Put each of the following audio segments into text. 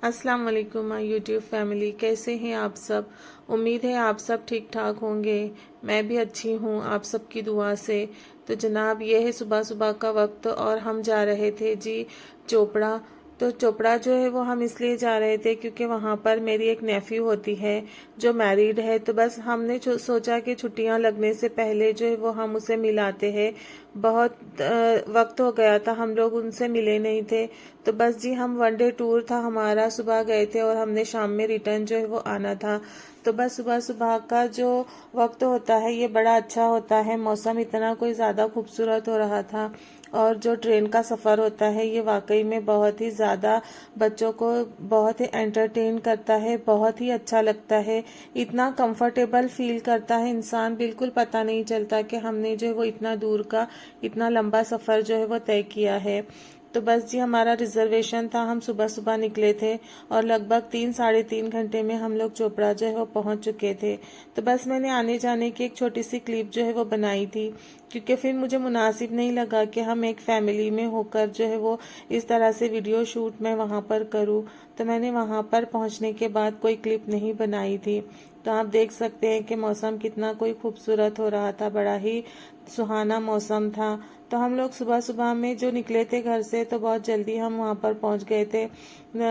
अस्सलाम वालेकुम my YouTube family, कैसे हैं आप सब। उम्मीद है आप सब ठीक ठाक होंगे। मैं भी अच्छी हूँ आप सबकी दुआ से। तो जनाब ये है सुबह सुबह का वक्त और हम जा रहे थे जी चोपड़ा। तो चोपड़ा जो है वो हम इसलिए जा रहे थे क्योंकि वहाँ पर मेरी एक नेफ्यू होती है जो मैरिड है। तो बस हमने सोचा कि छुट्टियाँ लगने से पहले जो है वो हम उसे मिलाते हैं। बहुत वक्त हो गया था हम लोग उनसे मिले नहीं थे। तो बस जी हम वनडे टूर था हमारा, सुबह गए थे और हमने शाम में रिटर्न जो है वो आना था। तो बस सुबह सुबह का जो वक्त होता है ये बड़ा अच्छा होता है। मौसम इतना कोई ज़्यादा खूबसूरत हो रहा था और जो ट्रेन का सफ़र होता है ये वाकई में बहुत ही ज़्यादा बच्चों को बहुत ही एंटरटेन करता है, बहुत ही अच्छा लगता है। इतना कंफर्टेबल फील करता है इंसान, बिल्कुल पता नहीं चलता कि हमने जो है वो इतना दूर का इतना लंबा सफ़र जो है वो तय किया है। तो बस जी हमारा रिजर्वेशन था, हम सुबह सुबह निकले थे और लगभग 3 साढ़े 3 घंटे में हम लोग चोपड़ा जो है वो पहुंच चुके थे। तो बस मैंने आने जाने की एक छोटी सी क्लिप जो है वो बनाई थी क्योंकि फिर मुझे मुनासिब नहीं लगा कि हम एक फैमिली में होकर जो है वो इस तरह से वीडियो शूट मैं वहाँ पर करूँ। तो मैंने वहाँ पर पहुँचने के बाद कोई क्लिप नहीं बनाई थी। तो आप देख सकते हैं कि मौसम कितना कोई खूबसूरत हो रहा था, बड़ा ही सुहाना मौसम था। तो हम लोग सुबह सुबह में जो निकले थे घर से तो बहुत जल्दी हम वहाँ पर पहुँच गए थे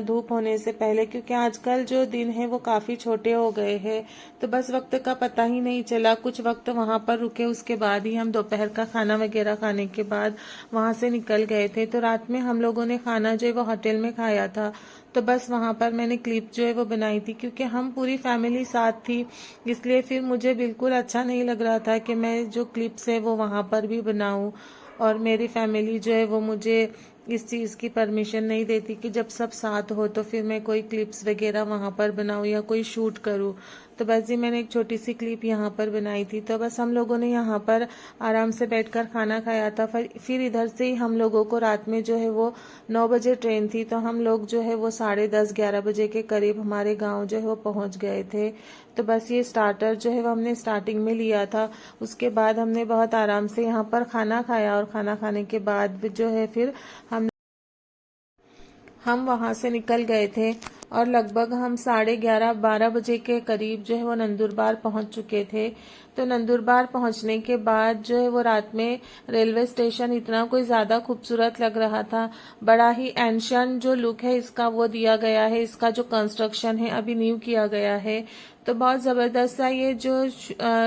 धूप होने से पहले, क्योंकि आजकल जो दिन है वो काफ़ी छोटे हो गए हैं। तो बस वक्त का पता ही नहीं चला, कुछ वक्त वहाँ पर रुके, उसके बाद ही हम दोपहर का खाना वगैरह खाने के बाद वहाँ से निकल गए थे। तो रात में हम लोगों ने खाना जो है वो होटल में खाया था। तो बस वहाँ पर मैंने क्लिप जो है वो बनाई थी क्योंकि हम पूरी फैमिली साथ थी, इसलिए फिर मुझे बिल्कुल अच्छा नहीं लग रहा था कि मैं जो क्लिप्स है वो वहाँ पर भी बनाऊँ। और मेरी फैमिली जो है वो मुझे इस चीज़ की परमिशन नहीं देती कि जब सब साथ हो तो फिर मैं कोई क्लिप्स वगैरह वहाँ पर बनाऊँ या कोई शूट करूँ। तो बस जी मैंने एक छोटी सी क्लिप यहाँ पर बनाई थी। तो बस हम लोगों ने यहाँ पर आराम से बैठकर खाना खाया था। फिर इधर से ही हम लोगों को रात में जो है वो 9 बजे ट्रेन थी। तो हम लोग जो है वो 10:30 11 बजे के करीब हमारे गाँव जो है वो पहुँच गए थे। तो बस ये स्टार्टर जो है वो हमने स्टार्टिंग में लिया था। उसके बाद हमने बहुत आराम से यहाँ पर खाना खाया और खाना खाने के बाद जो है फिर हम वहाँ से निकल गए थे और लगभग हम 11:30 12 बजे के करीब जो है वो नंदुरबार पहुँच चुके थे। तो नंदुरबार पहुँचने के बाद जो है वो रात में रेलवे स्टेशन इतना कोई ज़्यादा खूबसूरत लग रहा था। बड़ा ही एंशियंट जो लुक है इसका वो दिया गया है, इसका जो कंस्ट्रक्शन है अभी न्यू किया गया है। तो बहुत ज़बरदस्त सा ये जो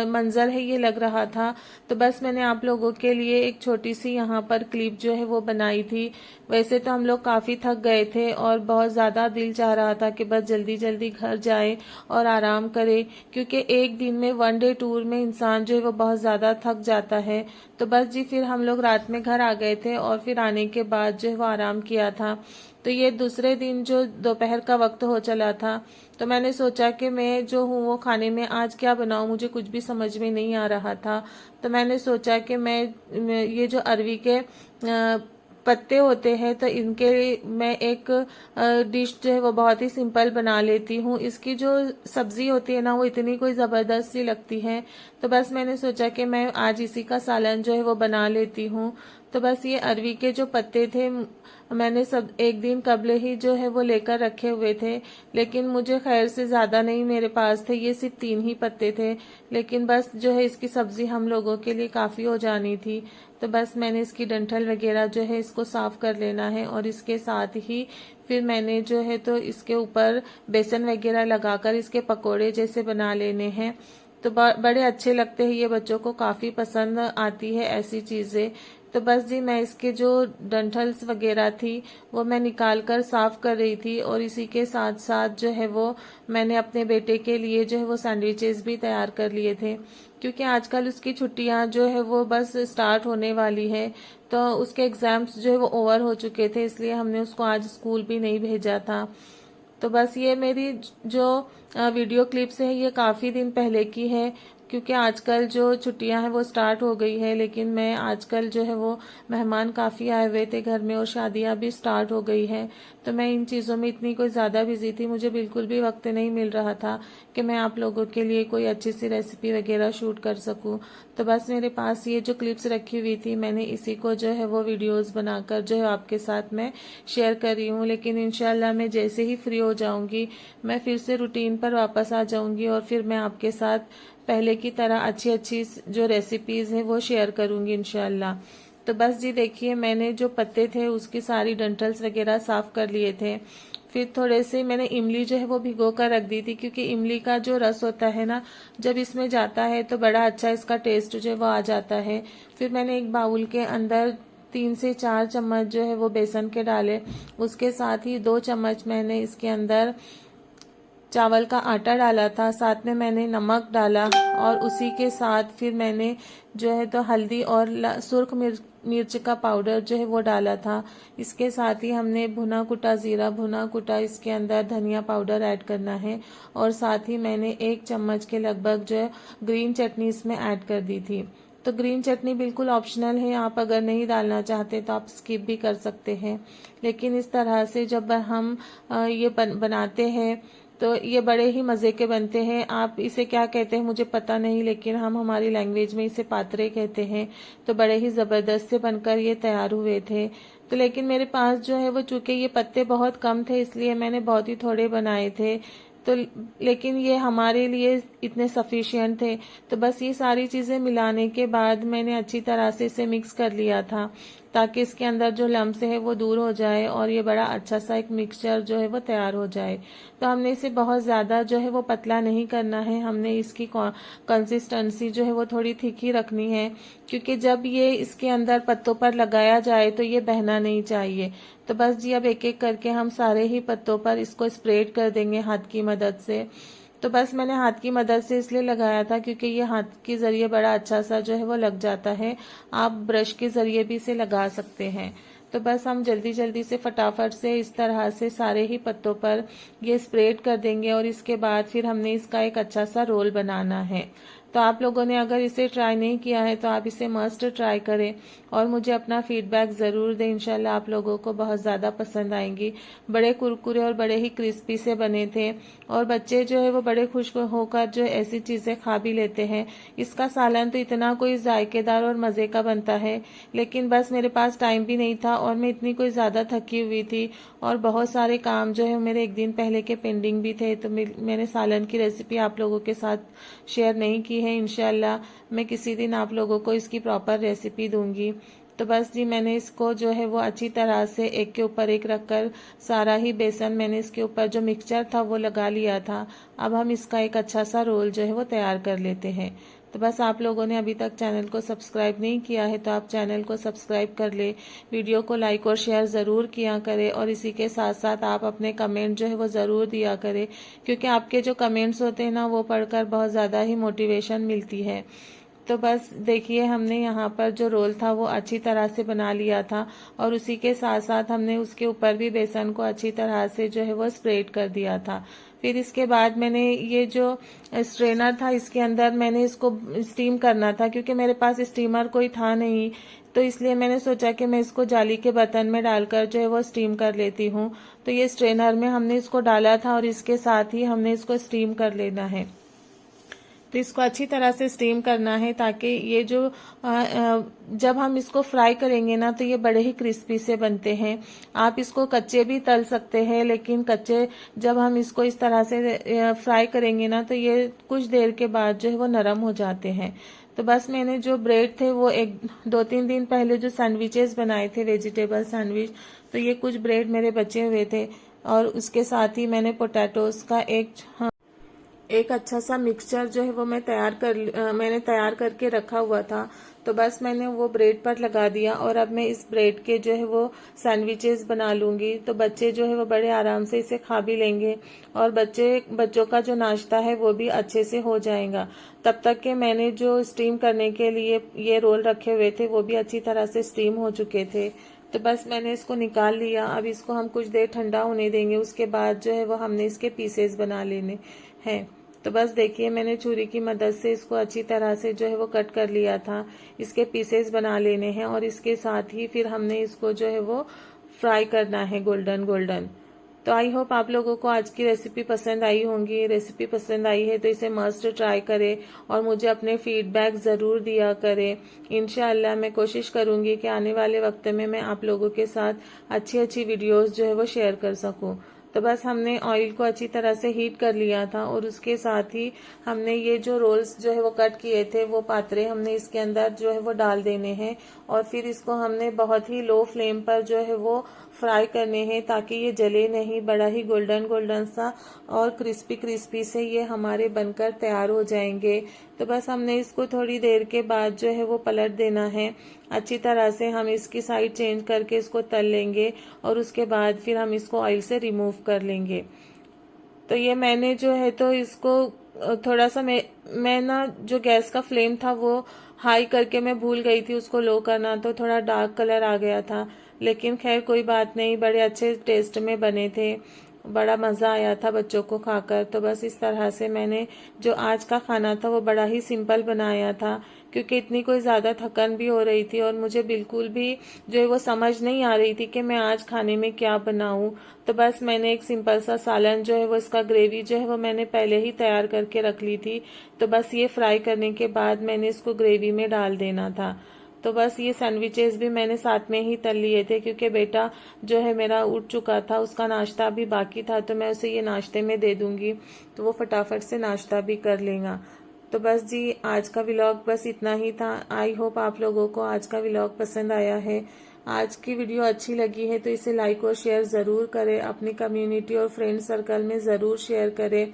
मंजर है ये लग रहा था। तो बस मैंने आप लोगों के लिए एक छोटी सी यहाँ पर क्लिप जो है वो बनाई थी। वैसे तो हम लोग काफ़ी थक गए थे और बहुत ज़्यादा दिल चाह रहा था कि बस जल्दी जल्दी घर जाए और आराम करे, क्योंकि एक दिन में वनडे टूर में इंसान जो है वो बहुत ज़्यादा थक जाता है। तो बस जी फिर हम लोग रात में घर आ गए थे और फिर आने के बाद जो है वो आराम किया था। तो ये दूसरे दिन जो दोपहर का वक्त हो चला था, तो मैंने सोचा कि मैं जो हूँ वो खाने में आज क्या बनाऊँ, मुझे कुछ भी समझ में नहीं आ रहा था। तो मैंने सोचा कि मैं ये जो अरवी के पत्ते होते हैं तो इनके मैं एक डिश जो है वो बहुत ही सिंपल बना लेती हूँ। इसकी जो सब्जी होती है ना वो इतनी कोई ज़बरदस्त सी लगती है। तो बस मैंने सोचा कि मैं आज इसी का सालन जो है वो बना लेती हूँ। तो बस ये अरवी के जो पत्ते थे मैंने सब एक दिन कबले ही जो है वो लेकर रखे हुए थे, लेकिन मुझे खैर से ज़्यादा नहीं मेरे पास थे, ये सिर्फ 3 ही पत्ते थे। लेकिन बस जो है इसकी सब्जी हम लोगों के लिए काफ़ी हो जानी थी। तो बस मैंने इसकी डंठल वगैरह जो है इसको साफ़ कर लेना है और इसके साथ ही फिर मैंने जो है तो इसके ऊपर बेसन वगैरह लगाकर इसके पकोड़े जैसे बना लेने हैं। तो बड़े अच्छे लगते हैं, ये बच्चों को काफ़ी पसंद आती है ऐसी चीज़ें। तो बस जी मैं इसके जो डंठल्स वगैरह थी वो मैं निकाल कर साफ़ कर रही थी और इसी के साथ साथ जो है वो मैंने अपने बेटे के लिए जो है वो सैंडविचेस भी तैयार कर लिए थे, क्योंकि आजकल उसकी छुट्टियां जो है वो बस स्टार्ट होने वाली है। तो उसके एग्ज़ाम्स जो है वो ओवर हो चुके थे, इसलिए हमने उसको आज स्कूल भी नहीं भेजा था। तो बस ये मेरी जो वीडियो क्लिप्स है ये काफ़ी दिन पहले की है। क्योंकि आजकल जो छुट्टियां हैं वो स्टार्ट हो गई है, लेकिन मैं आजकल जो है वो मेहमान काफ़ी आए हुए थे घर में और शादियां भी स्टार्ट हो गई है, तो मैं इन चीज़ों में इतनी कोई ज़्यादा बिजी थी, मुझे बिल्कुल भी वक्त नहीं मिल रहा था कि मैं आप लोगों के लिए कोई अच्छी सी रेसिपी वगैरह शूट कर सकूं। तो बस मेरे पास ये जो क्लिप्स रखी हुई थी, मैंने इसी को जो है वो वीडियोस बनाकर जो है आपके साथ मैं शेयर कर रही हूँ। लेकिन इंशाल्लाह मैं जैसे ही फ्री हो जाऊंगी मैं फिर से रूटीन पर वापस आ जाऊंगी और फिर मैं आपके साथ पहले की तरह अच्छी अच्छी जो रेसिपीज हैं वो शेयर करूंगी इंशाल्लाह। तो बस जी देखिए, मैंने जो पत्ते थे उसकी सारी डंठल्स वगैरह साफ कर लिए थे। फिर थोड़े से मैंने इमली जो है वो भिगो कर रख दी थी, क्योंकि इमली का जो रस होता है ना, जब इसमें जाता है तो बड़ा अच्छा इसका टेस्ट जो है वो आ जाता है। फिर मैंने एक बाउल के अंदर 3 से 4 चम्मच जो है वो बेसन के डाले, उसके साथ ही 2 चम्मच मैंने इसके अंदर चावल का आटा डाला था, साथ में मैंने नमक डाला और उसी के साथ फिर मैंने जो है तो हल्दी और सुर्ख मिर्च का पाउडर जो है वो डाला था। इसके साथ ही हमने भुना कुटा जीरा, भुना कुटा इसके अंदर धनिया पाउडर ऐड करना है और साथ ही मैंने 1 चम्मच के लगभग जो है ग्रीन चटनी इसमें ऐड कर दी थी। तो ग्रीन चटनी बिल्कुल ऑप्शनल है, आप अगर नहीं डालना चाहते तो आप स्किप भी कर सकते हैं। लेकिन इस तरह से जब हम ये बनाते हैं तो ये बड़े ही मज़े के बनते हैं। आप इसे क्या कहते हैं मुझे पता नहीं, लेकिन हम हमारी लैंग्वेज में इसे पात्रे कहते हैं। तो बड़े ही ज़बरदस्त से बनकर ये तैयार हुए थे। तो लेकिन मेरे पास जो है वो चूंकि ये पत्ते बहुत कम थे, इसलिए मैंने बहुत ही थोड़े बनाए थे। तो लेकिन ये हमारे लिए इतने सफिशिएंट थे। तो बस ये सारी चीज़ें मिलाने के बाद मैंने अच्छी तरह से इसे मिक्स कर लिया था, ताकि इसके अंदर जो लम्स है वो दूर हो जाए और ये बड़ा अच्छा सा एक मिक्सचर जो है वो तैयार हो जाए। तो हमने इसे बहुत ज़्यादा जो है वो पतला नहीं करना है, हमने इसकी कंसिस्टेंसी जो है वो थोड़ी थिक ही रखनी है, क्योंकि जब ये इसके अंदर पत्तों पर लगाया जाए तो ये बहना नहीं चाहिए। तो बस जी अब एक एक करके हम सारे ही पत्तों पर इसको स्प्रेड कर देंगे हाथ की मदद से। तो बस मैंने हाथ की मदद से इसलिए लगाया था क्योंकि ये हाथ के जरिए बड़ा अच्छा सा जो है वो लग जाता है। आप ब्रश के जरिए भी इसे लगा सकते हैं। तो बस हम जल्दी जल्दी से फटाफट से इस तरह से सारे ही पत्तों पर ये स्प्रेड कर देंगे और इसके बाद फिर हमने इसका एक अच्छा सा रोल बनाना है। तो आप लोगों ने अगर इसे ट्राई नहीं किया है तो आप इसे मस्ट ट्राई करें और मुझे अपना फीडबैक ज़रूर दें। इंशाल्लाह आप लोगों को बहुत ज़्यादा पसंद आएंगी। बड़े कुरकुरे और बड़े ही क्रिस्पी से बने थे और बच्चे जो है वो बड़े खुश होकर जो ऐसी चीज़ें खा भी लेते हैं। इसका सालन तो इतना कोई जायकेदार और मज़े का बनता है, लेकिन बस मेरे पास टाइम भी नहीं था और मैं इतनी कोई ज़्यादा थकी हुई थी और बहुत सारे काम जो है मेरे एक दिन पहले के पेंडिंग भी थे, तो मैंने सालन की रेसिपी आप लोगों के साथ शेयर नहीं की है। इंशाल्लाह मैं किसी दिन आप लोगों को इसकी प्रॉपर रेसिपी दूंगी। तो बस जी मैंने इसको जो है वो अच्छी तरह से एक के ऊपर एक रखकर सारा ही बेसन मैंने इसके ऊपर जो मिक्सचर था वो लगा लिया था। अब हम इसका एक अच्छा सा रोल जो है वो तैयार कर लेते हैं। तो बस आप लोगों ने अभी तक चैनल को सब्सक्राइब नहीं किया है तो आप चैनल को सब्सक्राइब कर ले, वीडियो को लाइक और शेयर ज़रूर किया करें और इसी के साथ साथ आप अपने कमेंट जो है वो ज़रूर दिया करें, क्योंकि आपके जो कमेंट्स होते हैं ना वो पढ़कर बहुत ज़्यादा ही मोटिवेशन मिलती है। तो बस देखिए हमने यहाँ पर जो रोल था वो अच्छी तरह से बना लिया था और उसी के साथ साथ हमने उसके ऊपर भी बेसन को अच्छी तरह से जो है वो स्प्रेड कर दिया था। फिर इसके बाद मैंने ये जो स्ट्रेनर था इसके अंदर मैंने इसको स्टीम करना था, क्योंकि मेरे पास स्टीमर कोई था नहीं, तो इसलिए मैंने सोचा कि मैं इसको जाली के बर्तन में डालकर जो है वो स्टीम कर लेती हूँ। तो ये स्ट्रेनर में हमने इसको डाला था और इसके साथ ही हमने इसको स्टीम कर लेना है। तो इसको अच्छी तरह से स्टीम करना है ताकि ये जो जब हम इसको फ्राई करेंगे ना तो ये बड़े ही क्रिस्पी से बनते हैं। आप इसको कच्चे भी तल सकते हैं, लेकिन कच्चे जब हम इसको इस तरह से फ्राई करेंगे ना तो ये कुछ देर के बाद जो है वो नरम हो जाते हैं। तो बस मैंने जो ब्रेड थे वो 2-3 दिन पहले जो सैंडविचेस बनाए थे, वेजिटेबल सैंडविच, तो ये कुछ ब्रेड मेरे बचे हुए थे और उसके साथ ही मैंने पोटैटोज का एक अच्छा सा मिक्सचर जो है वो मैंने तैयार करके रखा हुआ था। तो बस मैंने वो ब्रेड पर लगा दिया और अब मैं इस ब्रेड के जो है वो सैंडविचेस बना लूंगी। तो बच्चे जो है वो बड़े आराम से इसे खा भी लेंगे और बच्चों का जो नाश्ता है वो भी अच्छे से हो जाएगा। तब तक के मैंने जो स्टीम करने के लिए ये रोल रखे हुए थे वो भी अच्छी तरह से स्टीम हो चुके थे। तो बस मैंने इसको निकाल लिया। अब इसको हम कुछ देर ठंडा होने देंगे, उसके बाद जो है वो हमने इसके पीसेस बना लेने हैं। तो बस देखिए मैंने छुरी की मदद से इसको अच्छी तरह से जो है वो कट कर लिया था। इसके पीसेस बना लेने हैं और इसके साथ ही फिर हमने इसको जो है वो फ्राई करना है गोल्डन गोल्डन। तो आई होप आप लोगों को आज की रेसिपी पसंद आई होंगी। रेसिपी पसंद आई है तो इसे मस्ट ट्राई करें और मुझे अपने फीडबैक ज़रूर दिया करें। इंशाअल्लाह मैं कोशिश करूंगी कि आने वाले वक्त में मैं आप लोगों के साथ अच्छी अच्छी वीडियोस जो है वो शेयर कर सकूं। तो बस हमने ऑयल को अच्छी तरह से हीट कर लिया था और उसके साथ ही हमने ये जो रोल्स जो है वो कट किए थे वो पात्रे हमने इसके अंदर जो है वो डाल देने हैं और फिर इसको हमने बहुत ही लो फ्लेम पर जो है वो फ्राई करने हैं ताकि ये जले नहीं, बड़ा ही गोल्डन गोल्डन सा और क्रिस्पी क्रिस्पी से ये हमारे बनकर तैयार हो जाएंगे। तो बस हमने इसको थोड़ी देर के बाद जो है वो पलट देना है। अच्छी तरह से हम इसकी साइड चेंज करके इसको तल लेंगे और उसके बाद फिर हम इसको ऑयल से रिमूव कर लेंगे। तो ये मैंने जो है तो इसको थोड़ा सा मैं ना जो गैस का फ्लेम था वो हाई करके मैं भूल गई थी उसको लो करना, तो थोड़ा डार्क कलर आ गया था। लेकिन खैर कोई बात नहीं, बड़े अच्छे टेस्ट में बने थे, बड़ा मज़ा आया था बच्चों को खाकर। तो बस इस तरह से मैंने जो आज का खाना था वो बड़ा ही सिंपल बनाया था क्योंकि इतनी कोई ज़्यादा थकन भी हो रही थी और मुझे बिल्कुल भी जो है वो समझ नहीं आ रही थी कि मैं आज खाने में क्या बनाऊं। तो बस मैंने एक सिंपल सा सालन जो है वो इसका ग्रेवी जो है वो मैंने पहले ही तैयार करके रख ली थी। तो बस ये फ्राई करने के बाद मैंने इसको ग्रेवी में डाल देना था। तो बस ये सैंडविचेस भी मैंने साथ में ही तल लिए थे क्योंकि बेटा जो है मेरा उठ चुका था, उसका नाश्ता भी बाकी था, तो मैं उसे ये नाश्ते में दे दूंगी तो वो फटाफट से नाश्ता भी कर लेगा। तो बस जी आज का व्लॉग बस इतना ही था। आई होप आप लोगों को आज का व्लॉग पसंद आया है। आज की वीडियो अच्छी लगी है तो इसे लाइक और शेयर ज़रूर करें, अपनी कम्युनिटी और फ्रेंड सर्कल में ज़रूर शेयर करें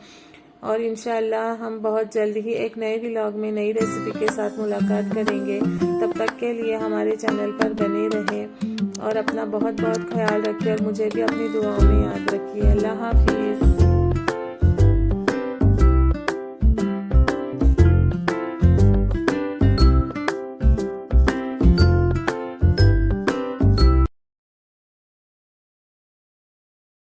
और इंशाअल्लाह हम बहुत जल्द ही एक नए व्लॉग में नई रेसिपी के साथ मुलाकात करेंगे। तब तक के लिए हमारे चैनल पर बने रहें और अपना बहुत बहुत ख्याल रखिए और मुझे भी अपनी दुआओं में याद रखिए। अल्लाह हाफिज़।